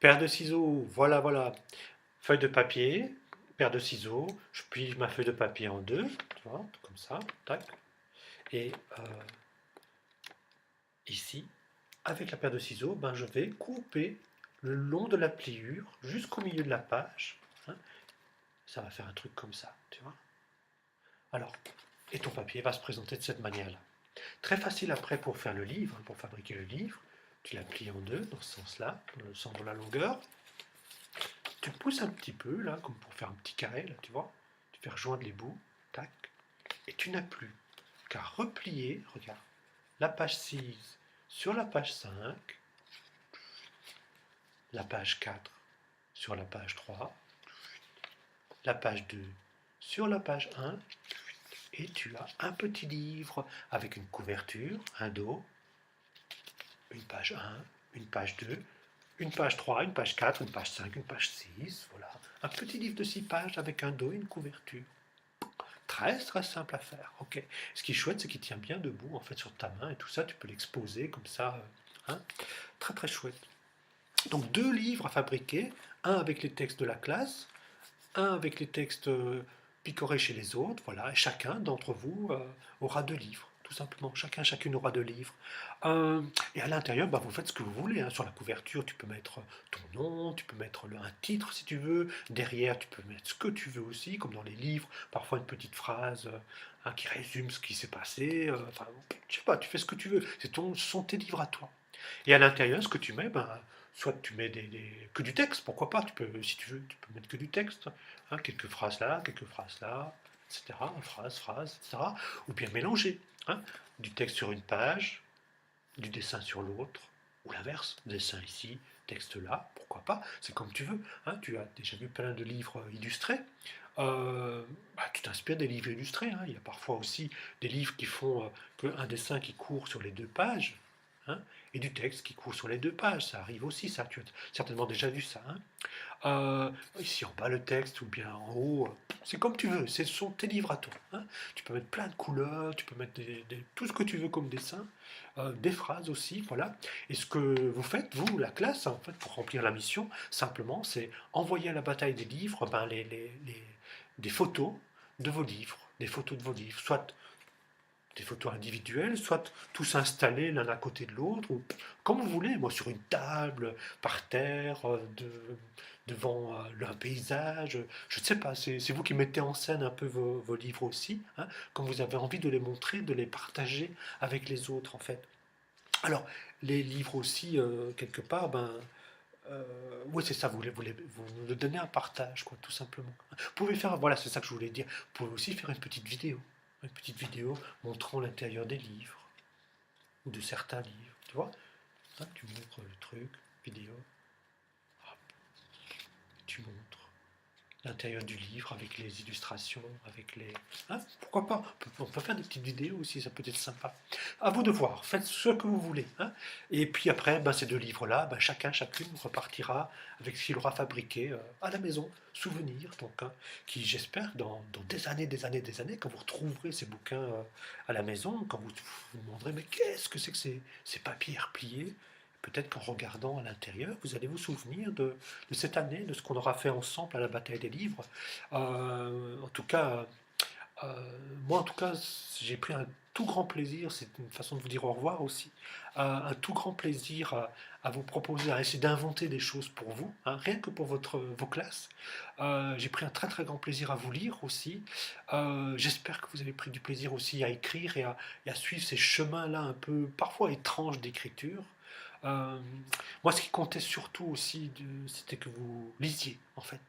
Paire de ciseaux, voilà, voilà. Feuille de papier, paire de ciseaux, je plie ma feuille de papier en deux, tu vois, comme ça, tac. Et ici, avec la paire de ciseaux, ben, je vais couper le long de la pliure jusqu'au milieu de la page, hein. Ça va faire un truc comme ça, tu vois. Alors, et ton papier va se présenter de cette manière-là. Très facile après pour faire le livre, hein, pour fabriquer le livre. Tu la plies en deux, dans ce sens-là, dans le sens de la longueur. Tu pousses un petit peu, là, comme pour faire un petit carré, là, tu vois. Tu fais rejoindre les bouts, tac. Et tu n'as plus qu'à replier, regarde, la page 6 sur la page 5, la page 4 sur la page 3, la page 2 sur la page 1, et tu as un petit livre avec une couverture, un dos, une page 1, une page 2, une page 3, une page 4, une page 5, une page 6, voilà. Un petit livre de 6 pages avec un dos et une couverture. Très très simple à faire, ok. Ce qui est chouette, c'est qu'il tient bien debout en fait sur ta main et tout ça, tu peux l'exposer comme ça, hein. Très très chouette. Donc deux livres à fabriquer, un avec les textes de la classe, un avec les textes picorés chez les autres, voilà, et chacun d'entre vous aura deux livres, tout simplement. Chacun, chacune aura deux livres. Euh, et à l'intérieur, bah, vous faites ce que vous voulez, hein. Sur la couverture, tu peux mettre ton nom, tu peux mettre un titre si tu veux. Derrière, tu peux mettre ce que tu veux aussi, comme dans les livres, parfois une petite phrase hein, qui résume ce qui s'est passé. Enfin, je sais pas, tu fais ce que tu veux. Ce sont tes livres à toi. Et à l'intérieur, ce que tu mets, ben, soit tu mets que du texte, pourquoi pas, tu peux, si tu veux, tu peux mettre que du texte, hein, quelques phrases là, etc., phrase, etc., ou bien mélanger, hein, du texte sur une page, du dessin sur l'autre, ou l'inverse, dessin ici, texte là, pourquoi pas, c'est comme tu veux, hein, tu as déjà vu plein de livres illustrés, bah, tu t'inspires des livres illustrés, hein. Il y a parfois aussi des livres qui font un dessin qui court sur les deux pages, hein, et du texte qui court sur les deux pages, ça arrive aussi, ça, tu as certainement déjà vu ça, hein. Ici en bas le texte ou bien en haut, c'est comme tu veux, ce sont tes livres à toi, hein. Tu peux mettre plein de couleurs, tu peux mettre tout ce que tu veux comme dessin, des phrases aussi, voilà. Et ce que vous faites, vous, la classe, en fait, pour remplir la mission, simplement, c'est envoyer à la bataille des livres ben, des photos de vos livres, des photos de vos livres, soit des photos individuelles, soit tous installés l'un à côté de l'autre, ou comme vous voulez, moi sur une table, par terre, devant un paysage, je ne sais pas, c'est vous qui mettez en scène un peu vos livres aussi, hein, quand vous avez envie de les montrer, de les partager avec les autres en fait. Alors, les livres aussi, quelque part, ben, oui, c'est ça, vous nous donnez un partage, quoi, tout simplement. Vous pouvez faire, voilà, c'est ça que je voulais dire, vous pouvez aussi faire une petite vidéo montrant l'intérieur des livres, ou de certains livres, tu vois. Hein, tu montres le truc, vidéo, hop, tu montres l'intérieur du livre avec les illustrations, avec les... Hein, pourquoi pas, on peut faire des petites vidéos aussi, ça peut être sympa. À vous de voir, faites ce que vous voulez, hein. Et puis après, ben, ces deux livres-là, ben, chacun, chacune repartira avec ce qu'il aura fabriqué à la maison, souvenir, donc, hein, qui j'espère dans des années, des années, des années, quand vous retrouverez ces bouquins à la maison, quand vous demanderez, mais qu'est-ce que c'est que ces papiers repliés? Peut-être qu'en regardant à l'intérieur, vous allez vous souvenir de cette année, de ce qu'on aura fait ensemble à la bataille des livres. En tout cas, moi en tout cas, j'ai pris un tout grand plaisir, c'est une façon de vous dire au revoir aussi, un tout grand plaisir à vous proposer, à essayer d'inventer des choses pour vous, hein, rien que pour vos classes. J'ai pris un très très grand plaisir à vous lire aussi. J'espère que vous avez pris du plaisir aussi à écrire et à suivre ces chemins-là un peu parfois étranges d'écriture. Euh, Moi, ce qui comptait surtout aussi, c'était que vous lisiez, en fait.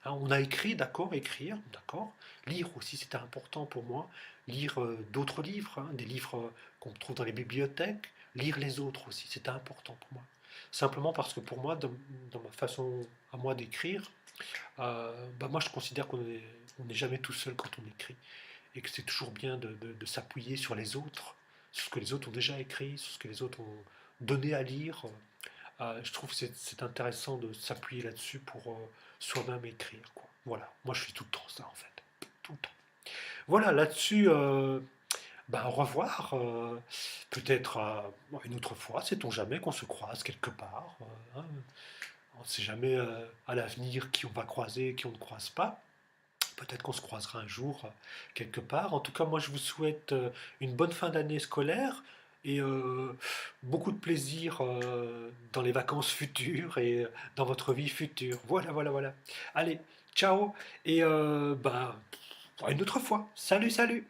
Hein, on a écrit, d'accord, écrire, d'accord. Lire aussi, c'était important pour moi. Lire d'autres livres, hein, des livres qu'on trouve dans les bibliothèques. Lire les autres aussi, c'était important pour moi. Simplement parce que pour moi, dans ma façon à moi d'écrire, bah moi je considère on n'est jamais tout seul quand on écrit. Et que c'est toujours bien de s'appuyer sur les autres, sur ce que les autres ont déjà écrit, sur ce que les autres ont donné à lire. Je trouve que c'est intéressant de s'appuyer là-dessus pour soi-même écrire, quoi. Voilà, moi je fais tout le temps ça en fait, tout le temps. Voilà, là-dessus, ben, au revoir. Peut-être une autre fois, sait-on jamais qu'on se croise quelque part, hein, On ne sait jamais à l'avenir qui on va croiser, qui on ne croise pas. Peut-être qu'on se croisera un jour quelque part. En tout cas, moi, je vous souhaite une bonne fin d'année scolaire et beaucoup de plaisir dans les vacances futures et dans votre vie future. Voilà, voilà, voilà. Allez, ciao et à une autre fois. Salut, salut.